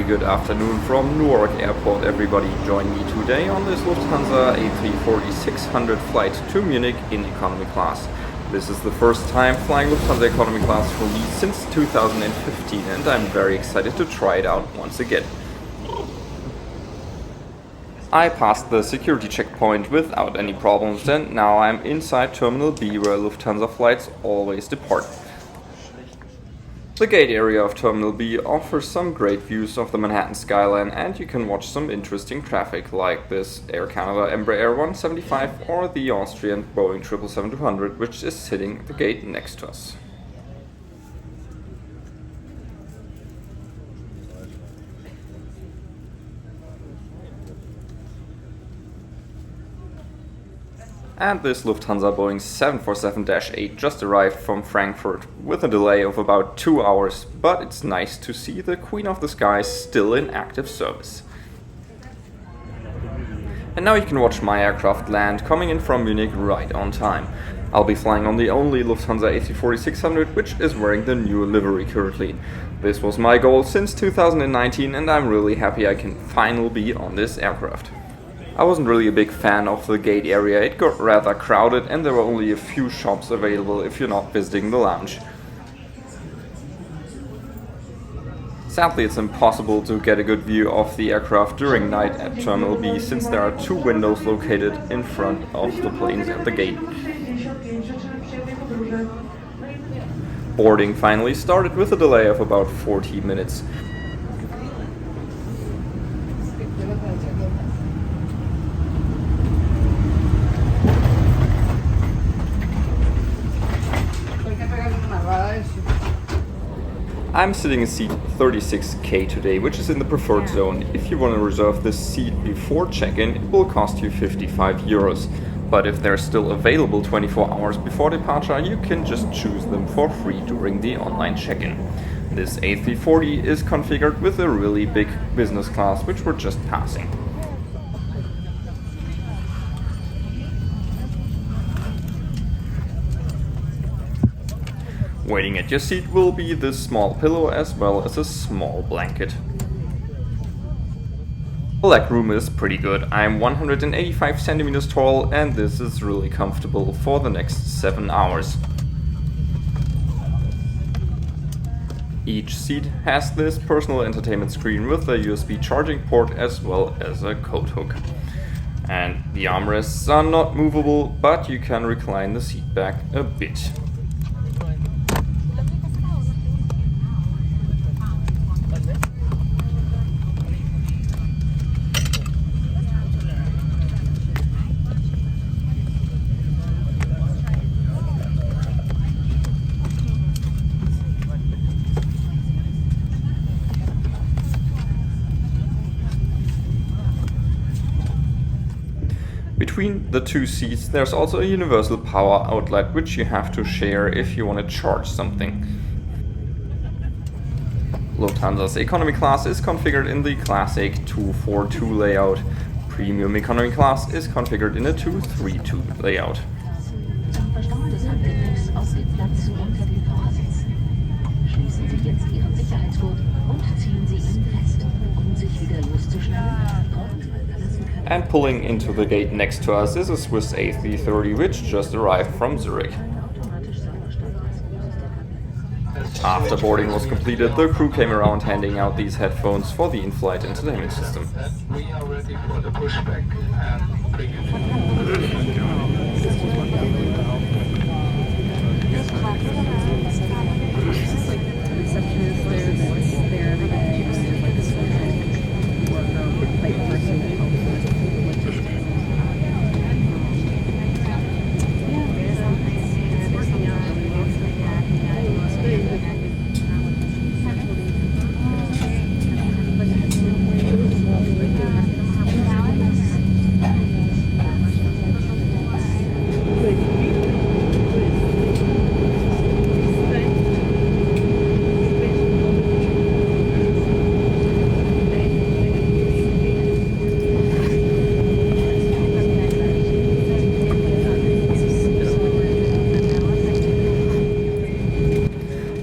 good afternoon from Newark Airport, everybody. Join me today on this Lufthansa A340-600 flight to Munich in economy class. This is the first time flying Lufthansa economy class for me since 2015 and I'm very excited to try it out once again. I passed the security checkpoint without any problems and now I'm inside Terminal B where Lufthansa flights always depart. The gate area of Terminal B offers some great views of the Manhattan skyline and you can watch some interesting traffic like this Air Canada Embraer 175 or the Austrian Boeing 777-200 which is sitting at the gate next to us. And this Lufthansa Boeing 747-8 just arrived from Frankfurt with a delay of about 2 hours, but it's nice to see the Queen of the Skies still in active service. And now you can watch my aircraft land coming in from Munich right on time. I'll be flying on the only Lufthansa A340-600 which is wearing the new livery currently. This was my goal since 2019 and I'm really happy I can finally be on this aircraft. I wasn't really a big fan of the gate area, it got rather crowded and there were only a few shops available if you're not visiting the lounge. Sadly, it's impossible to get a good view of the aircraft during night at Terminal B since there are 2 windows located in front of the planes at the gate. Boarding finally started with a delay of about 40 minutes. I'm sitting in seat 36K today, which is in the preferred zone. If you want to reserve this seat before check-in, it will cost you 55 euros. But if they're still available 24 hours before departure, you can just choose them for free during the online check-in. This A340 is configured with a really big business class, which we're just passing. Waiting at your seat will be this small pillow as well as a small blanket. The leg room is pretty good. I'm 185 centimeters tall and this is really comfortable for the next 7 hours. Each seat has this personal entertainment screen with a USB charging port as well as a coat hook. And the armrests are not movable, but you can recline the seat back a bit. Between the 2 seats there's also a universal power outlet which you have to share if you want to charge something. Lufthansa's economy class is configured in the classic 2-4-2 layout. Premium economy class is configured in a 2-3-2 layout. And pulling into the gate next to us is a Swiss A330 which just arrived from Zurich. After boarding was completed, the crew came around handing out these headphones for the in-flight entertainment system. We are ready for the pushback and bring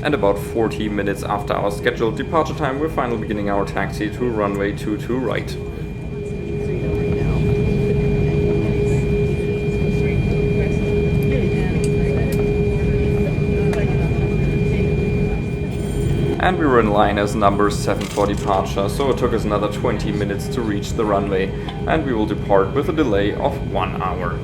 And about 40 minutes after our scheduled departure time, we're finally beginning our taxi to runway 22 right. And we were in line as number 7 for departure, so it took us another 20 minutes to reach the runway, and we will depart with a delay of 1 hour.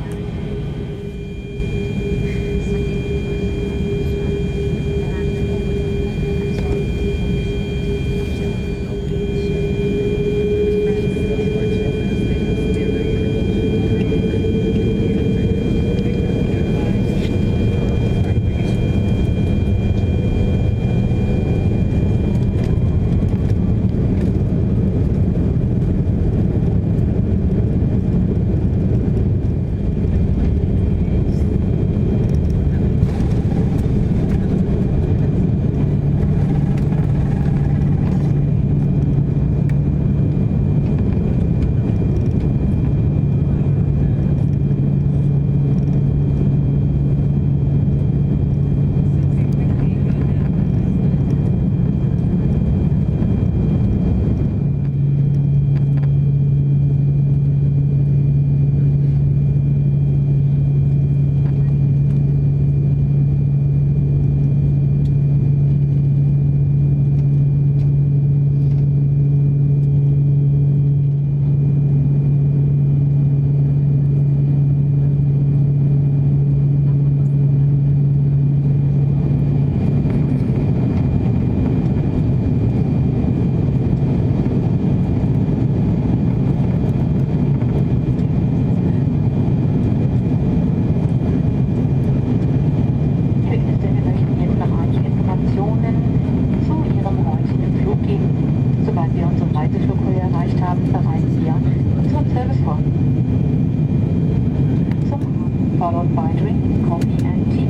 Followed by drink, coffee and tea.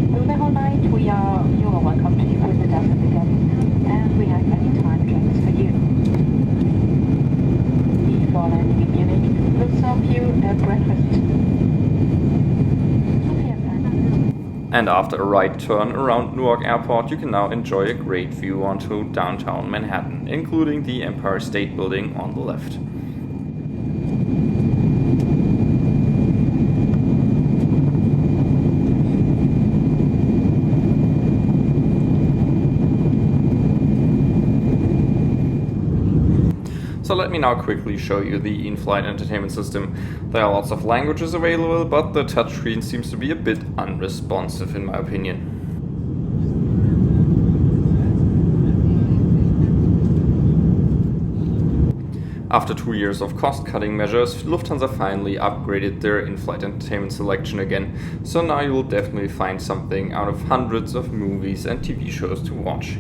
Through the whole night you are welcome to visit us again, and we have many time drinks for you. Before landing in Munich, we'll serve you a breakfast. And after a right turn around Newark Airport, you can now enjoy a great view onto downtown Manhattan, including the Empire State Building on the left. So let me now quickly show you the in-flight entertainment system. There are lots of languages available, but the touchscreen seems to be a bit unresponsive in my opinion. After 2 years of cost-cutting measures, Lufthansa finally upgraded their in-flight entertainment selection again, so now you will definitely find something out of hundreds of movies and TV shows to watch.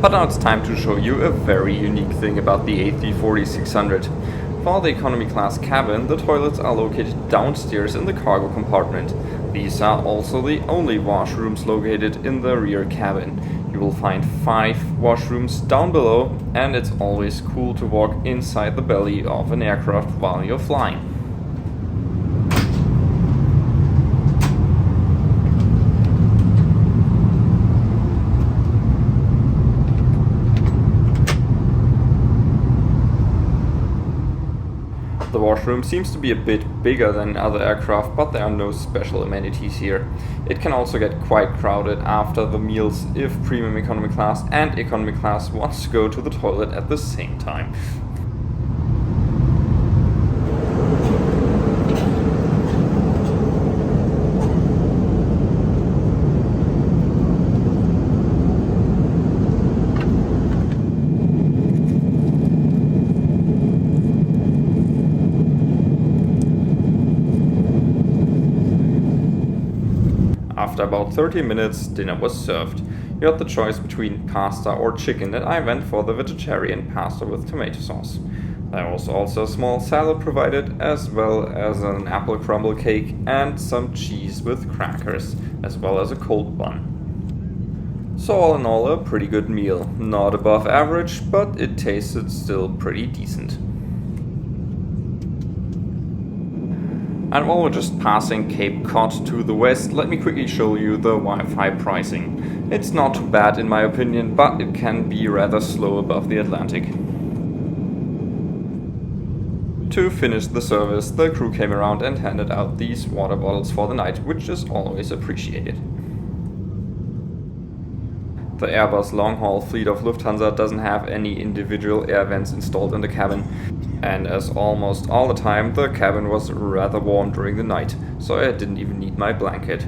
But now it's time to show you a very unique thing about the A340-600. For the economy class cabin, the toilets are located downstairs in the cargo compartment. These are also the only washrooms located in the rear cabin. You will find 5 washrooms down below, and it's always cool to walk inside the belly of an aircraft while you're flying. The washroom seems to be a bit bigger than other aircraft, but there are no special amenities here. It can also get quite crowded after the meals if premium economy class and economy class wants to go to the toilet at the same time. about 30 minutes, dinner was served. You had the choice between pasta or chicken, and I went for the vegetarian pasta with tomato sauce. There was also a small salad provided, as well as an apple crumble cake and some cheese with crackers, as well as a cold bun. So all in all, a pretty good meal. Not above average, but it tasted still pretty decent. And while we're just passing Cape Cod to the west, let me quickly show you the Wi-Fi pricing. It's not too bad in my opinion, but it can be rather slow above the Atlantic. To finish the service, the crew came around and handed out these water bottles for the night, which is always appreciated. The Airbus long-haul fleet of Lufthansa doesn't have any individual air vents installed in the cabin, and as almost all the time the cabin was rather warm during the night, so I didn't even need my blanket.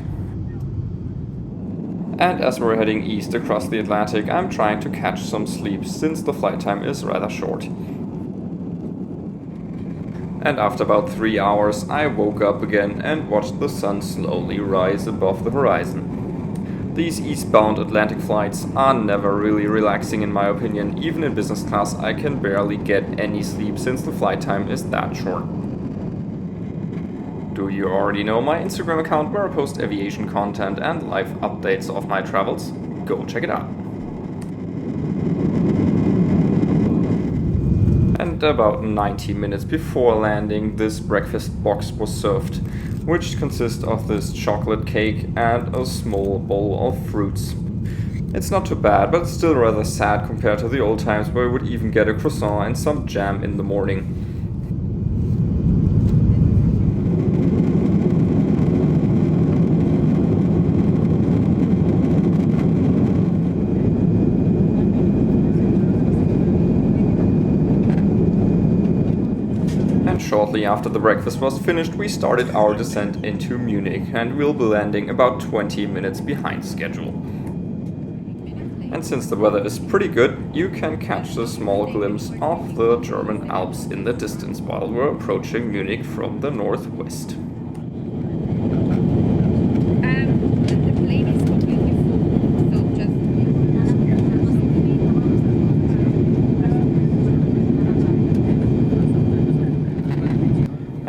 And as we're heading east across the Atlantic, I'm trying to catch some sleep since the flight time is rather short. And after about 3 hours I woke up again and watched the sun slowly rise above the horizon. These eastbound Atlantic flights are never really relaxing in my opinion. Even in business class I can barely get any sleep since the flight time is that short. Do you already know my Instagram account where I post aviation content and live updates of my travels? Go check it out. And about 90 minutes before landing, this breakfast box was served, which consists of this chocolate cake and a small bowl of fruits. It's not too bad, but still rather sad compared to the old times where we would even get a croissant and some jam in the morning. Shortly after the breakfast was finished, we started our descent into Munich, and we'll be landing about 20 minutes behind schedule. And since the weather is pretty good, you can catch a small glimpse of the German Alps in the distance while we're approaching Munich from the northwest. The plane is completely full, so just...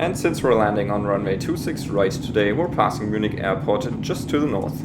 And since we're landing on runway 26 right today, we're passing Munich Airport just to the north.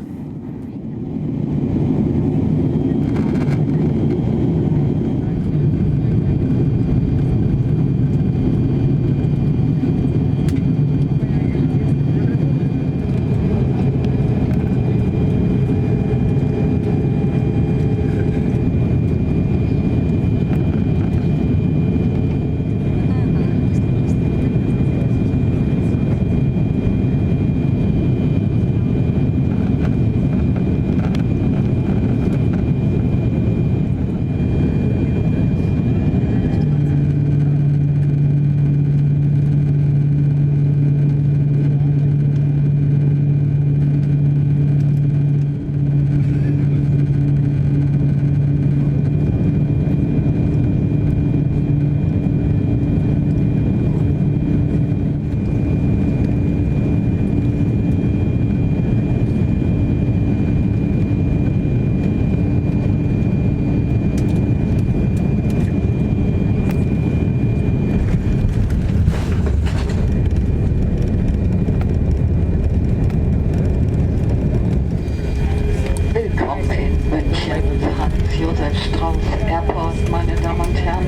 Airport, meine Damen und Herren,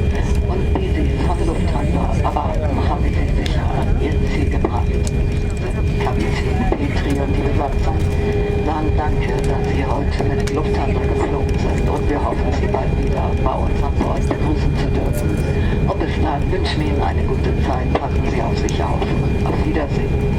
und wie Sie von der Lufthansa erwarten, haben wir Sie sicher an Ihr Ziel gebracht. Kapitän Petri und die Besatzung sagen Danke, dass Sie heute mit Lufthansa geflogen sind, und wir hoffen, Sie bald wieder bei uns an Bord begrüßen zu dürfen. Und bis dahin wünschen wir Ihnen eine gute Zeit. Passen Sie auf sich auf. Auf Wiedersehen.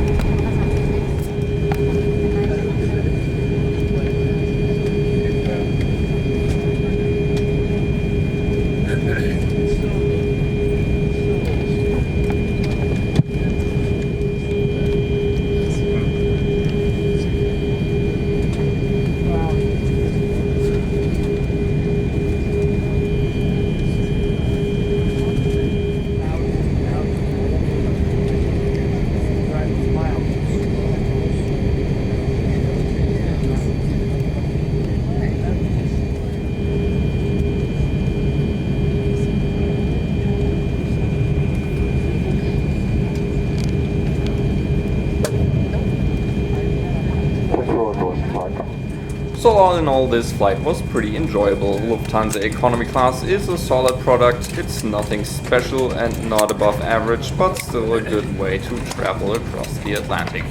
So all in all, this flight was pretty enjoyable. Lufthansa economy class is a solid product. It's nothing special and not above average, but still a good way to travel across the Atlantic.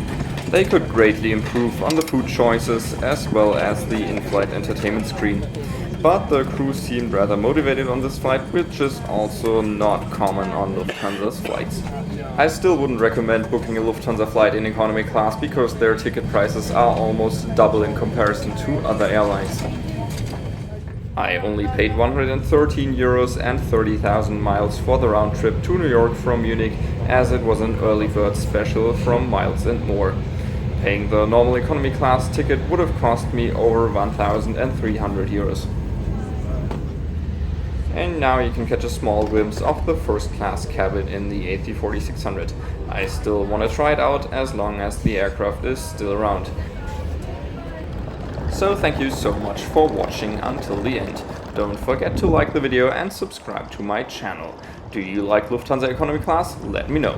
They could greatly improve on the food choices as well as the in-flight entertainment screen. But the crew seemed rather motivated on this flight, which is also not common on Lufthansa's flights. I still wouldn't recommend booking a Lufthansa flight in economy class because their ticket prices are almost double in comparison to other airlines. I only paid 113 euros and 30,000 miles for the round trip to New York from Munich, as it was an early bird special from Miles & More. Paying the normal economy class ticket would have cost me over 1,300 euros. And now you can catch a small glimpse of the first class cabin in the A340-600. I still want to try it out as long as the aircraft is still around. So thank you so much for watching until the end. Don't forget to like the video and subscribe to my channel. Do you like Lufthansa economy class? Let me know.